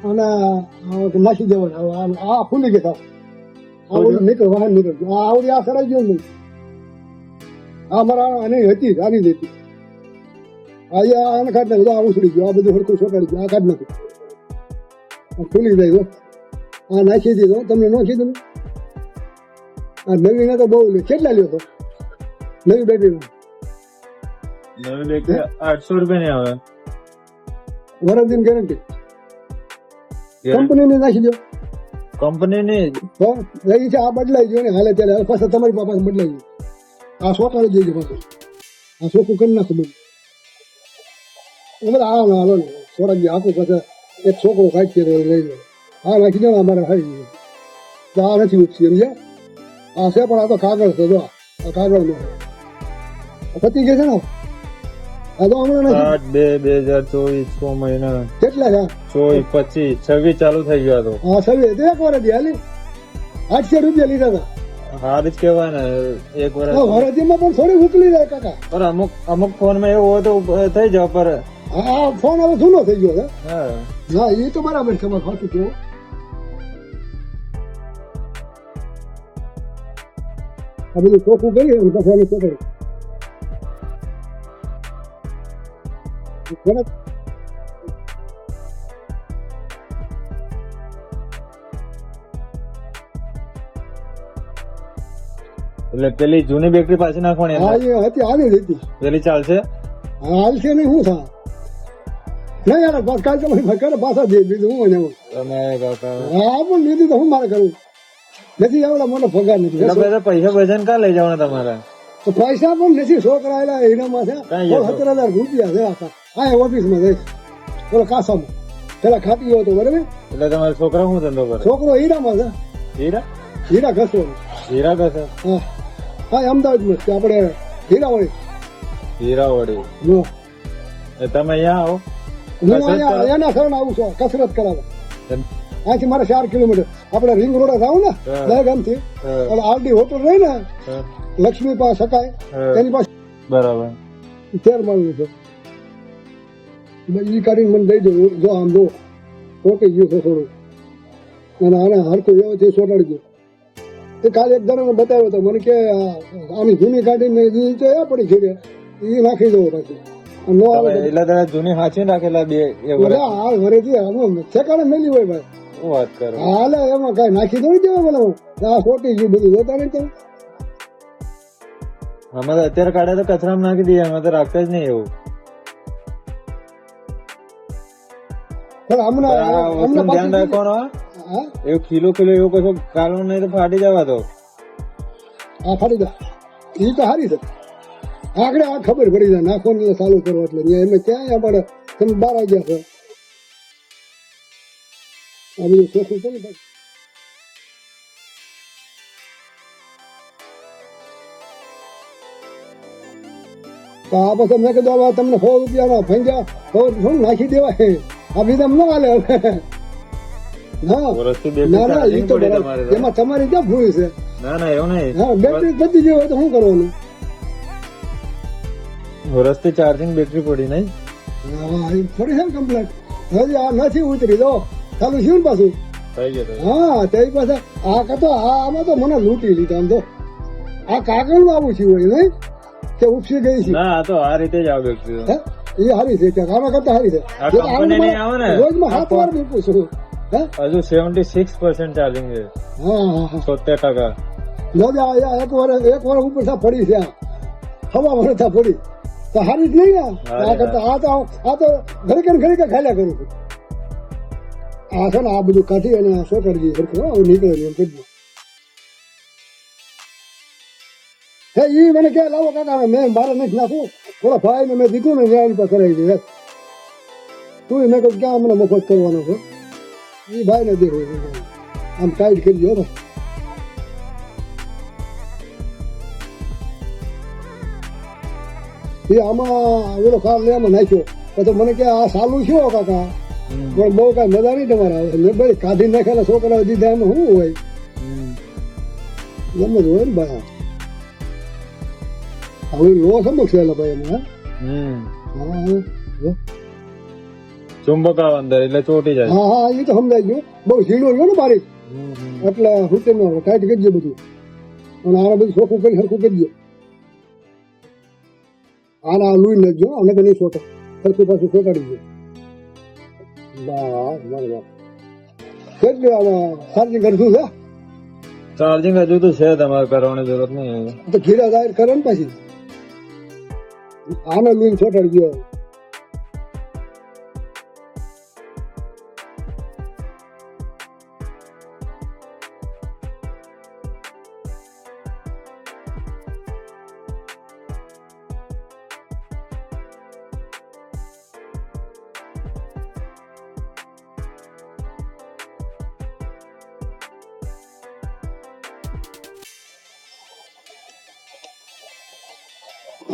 અને નાખી દેવાનું. આ ફૂલી ગયા આ નીકળ વાહન નીકળ આ આવડી આ સડાઈ ગયો નહીં. આ મારા આની હતી આની જ હતી. આ આને કાઢ નાખ્યું આ ઉછળી ગયો. આ બધું હરખું સોટાડી ગયું. આ કાઢ નાખ્યું ફૂલી જાય. આ નાખી દીધો તમને ન કીધું. આ નવી ને તો બહુ લે. કેટલા લ્યો તો નવી બેટરી? નવી 800 રૂપિયા ની આવે. વરદની ગેરંટી કંપની ની નાખી દો. કંપની ની તો એ છે આ બદલાઈ ગયો ને હાલે ત્યારે પાછા તમારી પાસે બદલાઈ ગયું. આ સોટાડી દેજો પાછું. આ ચોખ્ખું કરી નાખું બધું. બધા આ હાલો ને થોડાક જે આખું પાછા એક છોકરો કાઢી લઈ લો. આ નાખી દો ને અમારે હારી ગયું. તો આ નથી ઉઠી સમજ્યા. આ છે પણ આ તો કાગળ છે. જો આ કાગળ નો પતી ગયા છે ને. આ તો હમણાં નથી. 8/2/2024 6 મહિના કેટલા છે? 24 25 26 ચાલુ થઈ ગયો હતો. હા સવી તો એક વાર જ હાલી 800 રૂપિયા લીધા હતા. હારી જ કહેવાય ને. એક વર્ષ વરદીમાં પણ થોડી ઉકલી જાય કાકા. પર અમુક ફોન માં એવું હોય તો થઈ જાય. પર હા ફોન હવે જૂનો થઈ ગયો છે. હા હા એ તો બરાબર છે. તમારે સાચું કેવું. આ બધું ચોખ્ખું કરીએ ફોન ચોખ્ખું એટલે પેલી જૂની બેટરી પાછી નાખવાની. હા એ હતી આની જ હતી. પેલી ચાલશે. હાલ છે નહીં શું થા નહીં યાર બસ કાલ તો કરે પાછા દે બીજું હું એમાં. તમે કાકા હા પણ લીધી તો હું મારે કરું નથી. આવડા મોટો પગાર નથી. પૈસા વજન કા લઈ જવાના તમારા? તો પૈસા પણ નથી. છોકરા એનામાં છે 17,000 રૂપિયા છે આખા. હા ઓફિસમાં જઈશ બોલો કાસામાં પેલા ખાતી હોય તો બરાબર. એટલે તમારા છોકરા શું ધંધો કરે? છોકરો હીરામાં છે. હીરા હીરા ઘસો. હીરા કશે? હા હા અમદાવાદમાં છે આપણે હીરાવાળી. હીરાવાળી. જો તમે અહીંયા આવો. હું અહીંયા એના શરણ આવું છું કસરત કરાવવા. અહીંથી મારે 4 કિલોમીટર. આપણે રિંગ રોડ આવું ને દહેગામથી આરડી હોટલ રહી ને લક્ષ્મી પાસે શકાય એની પાસે બરાબર 13 માળનું છે. ઈ કાઢીને મને દઈ દો. જો આમ જો ટોકી ગયું છે થોડું અને આને હરખું વ્યવસ્થિત સોટાડી ગયું. એ કાલે એક જણાને બતાવ્યો હતો મને કે આની જૂની કાઢીને પડી છે એ નાખી દો પાછી. નો આવે એટલે જૂની હાચી નાખેલા બે આ ઘરેથી ઠેકાણે મેલી હોય ભાઈ. વાત કરો. હાલે એમાં કઈ નાખી દો દેવા મને હું આ ખોટી ગયું બધું જોતા નહીં તમે. અમે તો અત્યારે કાઢે તો કચરામાં નાખી દઈએ. અમે તો રાખતા જ નહીં એવું. ધ્યાન રાખવાનું. એવું કિલો એવું કશો કાઢવાનું નહીં તો ફાટી જવા દો. હા ફાટી જાય. એ તો સારી છે. આગળ આ ખબર પડી જાય નાખવાનું ચાલુ કરો એટલે એમ ક્યાં આપણે તમે 12 વાગ્યા છો. આ બધું ચોખ્ખું કરી ભાઈ. તો આ પછી મેં કીધું હવે તમને 100 રૂપિયાનો ફંજા થોડું નાખી દેવાય. આ બીજા ન હાલે હવે. ના ના એ તો એમાં તમારી ક્યાં ભૂલ છે? ના ના એવું નહીં. હા બેટરી બધી જે હોય તો શું કરવાનું? વરસથી ચાર્જિંગ બેટરી પડી નહીં. થોડી છે ને કમ્પ્લેટ. હજી આ નથી ઉતરી દો ચાલુ શું પાછું થઈ ગયું. હા તે પાછા આ કતો આમાં તો મને લૂંટી લીધા. આમ તો આ કાગળ નું આવું થયું હોય નહીં કે ઉપસી ગઈ છે. ના તો આ રીતે જ આવે બેટરી. એ હારી છે. આમાં કરતા હારી છે. રોજમાં 7 વાર મૂકું છું. હજુ 76% ચાર્જિંગ છે. હા 70%. એક વાર ઉપર પડી છે. હવા વરસા પડી તો હારી જ નહીં ને. આ કરતા આ તો ઘડી ખાલ્યા કરું છું. આ છે ને આ બધું કાઢી અને શું કરી સરખું નીકળે એમ કરી. હે ઈ મને ક્યાં લાવો કાકા મેં મારે નથી નાખું. થોડા ભાઈ ને મેં દીધું ને એની પાસે કરાવી દીધું. તું મેં કહ્યું ક્યાં મને મફત કરવાનો છે. એ ભાઈ ને દેખો આમ ટાઈટ કરી દો. એ આમાં ઓલો કાર લેવામાં નાખ્યો પછી મને કે આ સાલું શું કાકા પણ બહુ કઈ મજા નહીં તમારા. મેં ભાઈ કાઢી નાખેલા છોકરા દીધા એમાં શું હોય એમ જ હોય ને ભાઈ. હવે લો સમક્ષ ભાઈ એમાં. હા ચુંબક આવે અંદર એટલે ચોટી જાય. હા હા એ તો સમજાય ગયું. બહુ ઝીણું રહ્યું ને બારીક એટલે હુટે ન ટાઈટ કરી દે બધું. અને આને બધું ચોખ્ખું કરી સરખું કરી દે. આના લુઈ નાખજો અને કે નહીં ચોટે સરખું પાછું ચોટાડી દે. વાહ વાહ કેટલું આમાં ચાર્જિંગ કરશું છે. ચાર્જિંગ હજુ તો છે, તમારે કરવાની જરૂરત નહીં. તો ઘીરા જાહેર કરે ને પછી આને લુઈ ચોટાડી દે.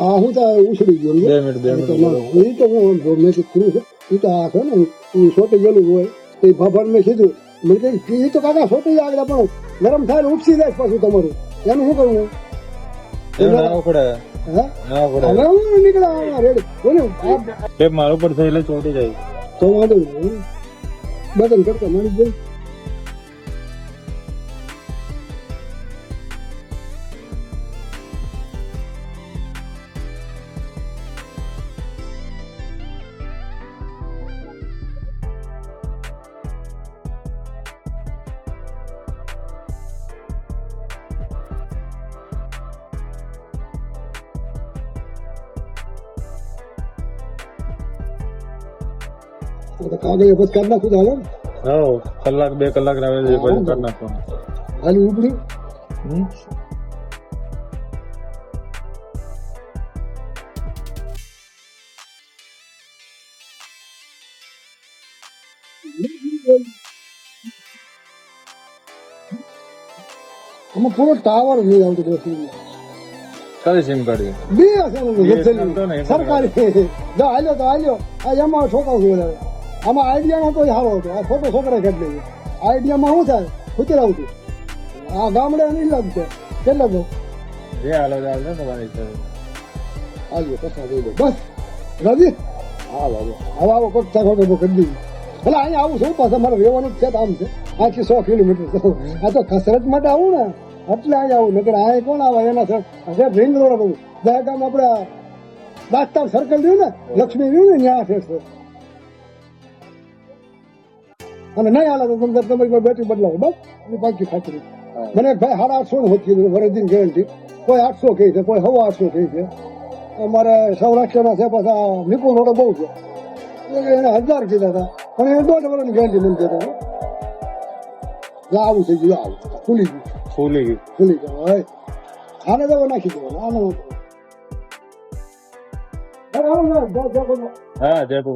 આ હું તો ઉછળી ગયો 2 મિનિટ એ તો હું મેં કીધું છે એ તો આ છે ને એ સોટી ગયેલું હોય તો એ ભાભર મેં કીધું મને કઈ એ તો કાકા સોટી આગળ પણ ગરમ થાય ને ઉપસી જાય પાછું તમારું એનું શું કરવું હવે હું નીકળ્યા રેડી બોલ્યું મારું પર એટલે ચોટી જાય તો વાંધો નહીં બદન કરતા મળી જાય. કાગળ પછી કાઢ નાખું તો હાલે ને. કલાક 2 કલાક રહે છે પછી કરી નાખો. હાલી ઉપડી આમાં પૂરો ટાવર નહીં આવતો કઈ સિમ કાઢી બે સરકારી જો હાલ્યો તો હાલ્યો આ એમાં છોકરો વધારે આમાં આઈડિયા નતો સારો હતો આ છોટો છોકરા ખેડ લઈએ આઈડિયામાં શું થાય ખૂચરાવું હતું આ ગામડે નહીં લાગતો કેટલા તો તમારી હાલ્યો કશા દઈ દો બસ રાજી હા બાબુ હવે આવો કોટ ચાખો કરી દીધું એટલે અહીંયા આવું છું પાછા મારે રહેવાનું જ છે તો આમ છે આથી 100 કિલોમીટર આ તો કસરત માટે આવું ને એટલે અહીંયા આવું નકર આ કોણ આવે એના સર રિંગ રોડ બહુ દહેગામ આપડે દાસ્તાર સર્કલ રહ્યું ને લક્ષ્મી રહ્યું ને ત્યાં છે અને નહીં હાલે તો તમે તમારી બેટરી બદલાવો બસ એની પાછી ખાતરી મને ભાઈ 850 હોતી વરદીની ગેરંટી કોઈ 800 કહે છે કોઈ 850 કહે છે અમારે સૌરાષ્ટ્રના છે પાછા નિપુણ રોડ બહુ છે એને 1000 કીધા હતા પણ એ 1.5 વર્ષની ગેરંટી મને કહેતો આવું થઈ ગયું આવું ખુલી ગયું આને તો નાખી દેવાનું આને હા જયપુર